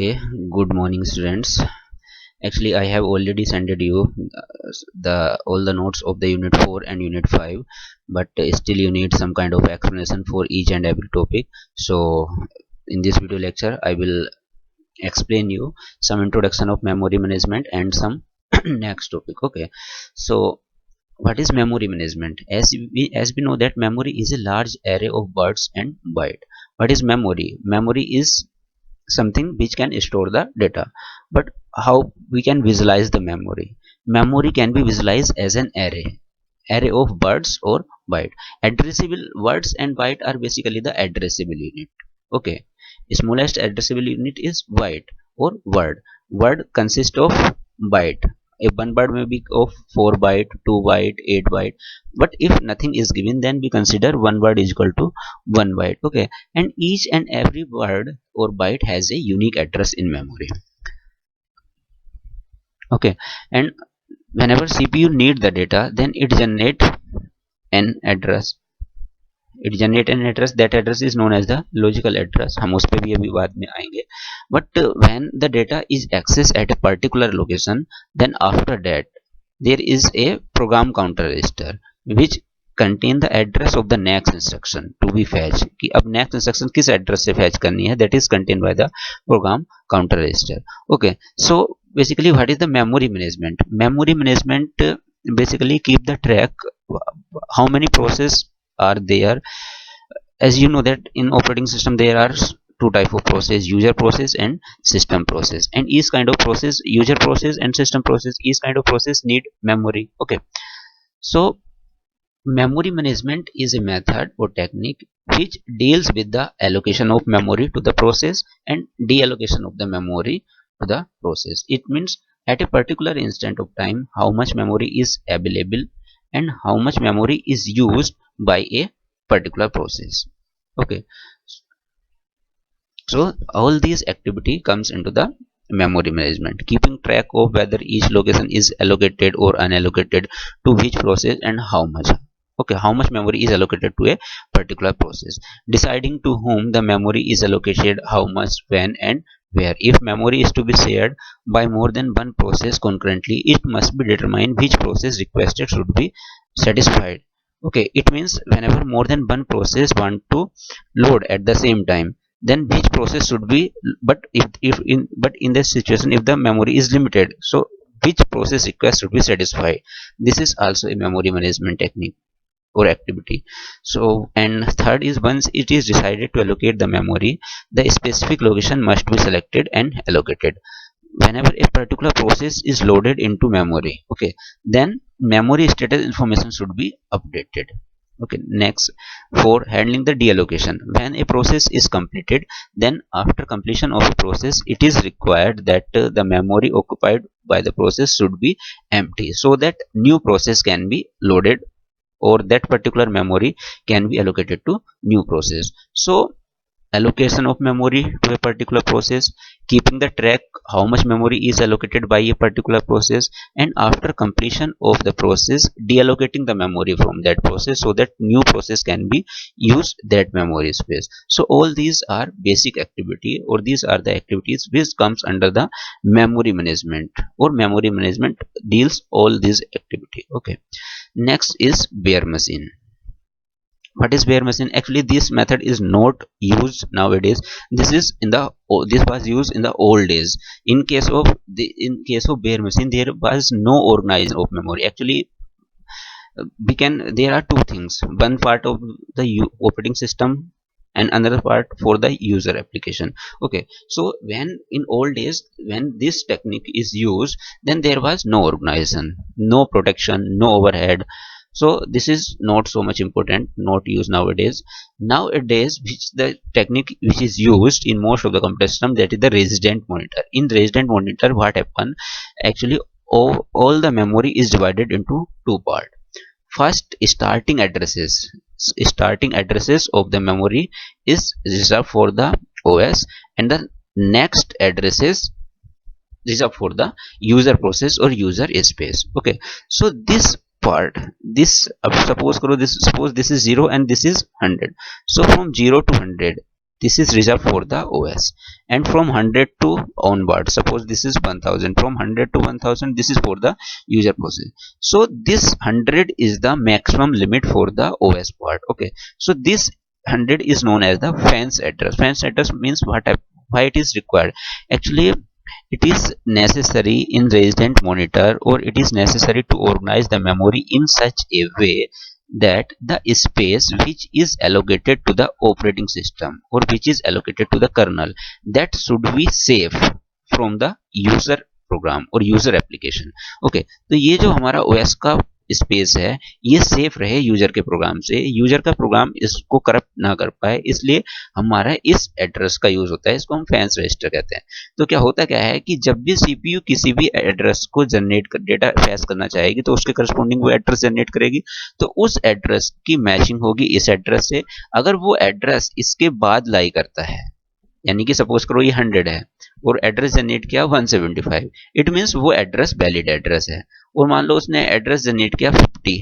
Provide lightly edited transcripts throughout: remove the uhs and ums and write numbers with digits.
Okay, good morning students. Actually, I have already sent you the all the notes of the unit 4 and unit 5, but still you need some kind of explanation for each and every topic. So in this video lecture I will explain you some introduction of memory management and some next topic. Okay, so what is memory management? As we know that memory is a large array of words and byte. What is memory? Memory is something which can store the data. But how we can visualize the memory? Memory can be visualized as an array of words or byte. Addressable words and byte are basically the addressable unit. Okay, smallest addressable unit is byte or word consists of byte. If one word may be of 4 byte, 2 byte, 8 byte, but if nothing is given, then we consider one word is equal to 1 byte. Okay, and each and every word or byte has a unique address in memory. Okay, and whenever CPU need the data, then an address an address. That address is known as the logical address. हम उस पे भी अभी बाद में आएंगे. But when the data is accessed at a particular location, then after that there is a program counter register which contain the address of the next instruction to be fetched. कि अब next instruction किस address से fetch करनी है, that is contained by the program counter register. Okay, so basically what is the memory management? Memory management basically keep the track how many process are there. As you know that in operating system there are two type of process: user process and system process. And each kind of process, user process and system process, each kind of process need memory. Okay, so memory management is a method or technique which deals with the allocation of memory to the process and deallocation of the memory to the process. It means at a particular instant of time how much memory is available and how much memory is used by a particular process. Okay, so all these activity comes into the memory management, keeping track of whether each location is allocated or unallocated to which process and how much. Okay, how much memory is allocated to a particular process, deciding to whom the memory is allocated, how much, when and where. If memory is to be shared by more than one process concurrently, it must be determined which process requested should be satisfied. Okay, it means whenever more than one process want to load at the same time, then which process should be, but in this situation if the memory is limited, so which process request should be satisfied. This is also a memory management technique or activity. So, and third is, once it is decided to allocate the memory, the specific location must be selected and allocated. Whenever a particular process is loaded into memory, okay, then memory status information should be updated. Okay, next, for handling the deallocation. When a process is completed, then after completion of a process, it is required that the memory occupied by the process should be empty so that new process can be loaded or that particular memory can be allocated to new process. So allocation of memory to a particular process, keeping the track how much memory is allocated by a particular process, and after completion of the process, deallocating the memory from that process so that new process can be use that memory space. So all these are basic activity, or these are the activities which comes under the memory management, or memory management deals all these activity. Okay, next is bare machine. What is bare machine? Actually this method is not used nowadays. This was used in the old days. In case of bare machine, there was no organization of memory. Actually there are two things: one part of the operating system and another part for the user application. Okay, so when in old days when this technique is used, then there was no organization, no protection, no overhead. So this is not so much important, not used nowadays. Nowadays, which the technique which is used in most of the computer system, that is the resident monitor. In resident monitor, what happen? Actually all the memory is divided into two parts. First, starting addresses of the memory is reserved for the OS, and the next addresses reserved for the user process or user space. Okay, so this part, suppose this is 0 and this is 100. So from 0 to 100, this is reserved for the OS, and from 100 to onward, suppose this is 1000, from 100 to 1000 this is for the user process. So this 100 is the maximum limit for the OS part. Okay, so this 100 is known as the fence address. Fence address means why it is required. Actually, it is necessary in resident monitor, or it is necessary to organize the memory in such a way that the space which is allocated to the operating system or which is allocated to the kernel, that should be safe from the user program or user application. Okay, तो ये जो हमारा OS का space है ये safe रहे user के programme से, यूजर का प्रोग्राम इसको करप्ट ना कर पाए, इसलिए हमारा इस एड्रेस का यूज होता है, इसको हम फैंस रजिस्टर कहते हैं। तो क्या होता क्या है कि जब भी सीपीयू किसी भी एड्रेस को जनरेट कर डेटा फैस करना चाहेगी तो उसके करस्पॉन्डिंग वो एड्रेस जनरेट करेगी, तो उस एड्रेस की मैचिंग होगी इस एड्रेस से। अगर वो एड्रेस इसके बाद लाई करता है, यानी कि सपोज करो ये 100 है और एड्रेस जनरेट किया 175, इट मीन्स वो एड्रेस वैलिड एड्रेस है। और मान लो उसने एड्रेस जनरेट किया 50,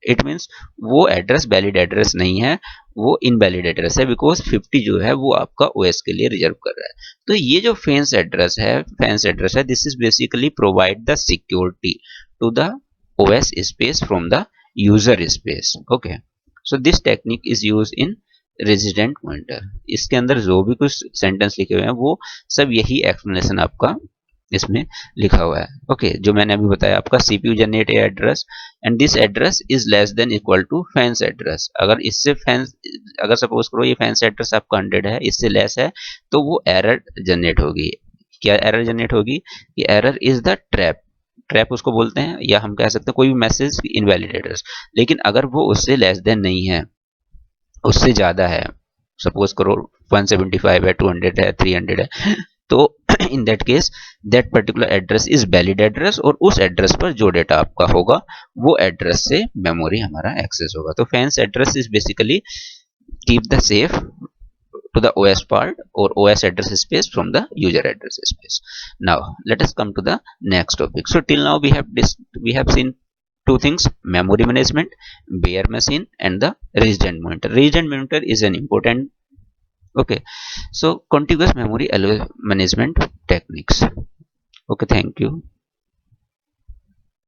इट मीन्स वो एड्रेस वैलिड एड्रेस नहीं है, वो इनवैलिड एड्रेस है, बिकॉज 50 जो है वो आपका ओएस के लिए रिजर्व कर रहा है। तो ये जो फैंस एड्रेस है, this is basically provide the security to the OS space from the user space. Okay, so this technique is use in resident monitor. इसके अंदर जो भी कुछ सेंटेंस लिखे हुए हैं वो सब यही एक्सप्लेनेशन आपका इसमें लिखा हुआ है। ओके, जो मैंने अभी बताया आपका CPU generate a address and this address is less than equal to fence address. अगर इससे फैंस, अगर सपोज करो ये फैंस एड्रेस आपका 100 है, इससे लेस है, तो वो एरर जनरेट होगी। क्या एरर जनरेट होगी? ये एरर इज द ट्रैप उसको बोलते हैं, या हम कह सकते हैं कोई भी मैसेज इनवैलिड एड्रेस। लेकिन अगर वो उससे लेस देन नहीं है, उससे ज्यादा है, सपोज करो 175 है, 200 है, 300 है, तो in that case that particular address is valid address, और उस एड्रेस पर जो डेटा आपका होगा वो एड्रेस से मेमोरी हमारा एक्सेस होगा। तो fans address is basically keep the safe to the OS part or OS address space from the user address space. Now let us come to the next topic. So till now we have seen two things: memory management, bare machine, and the resident monitor. Resident monitor is an important. Okay, so contiguous memory management techniques. Okay, thank you.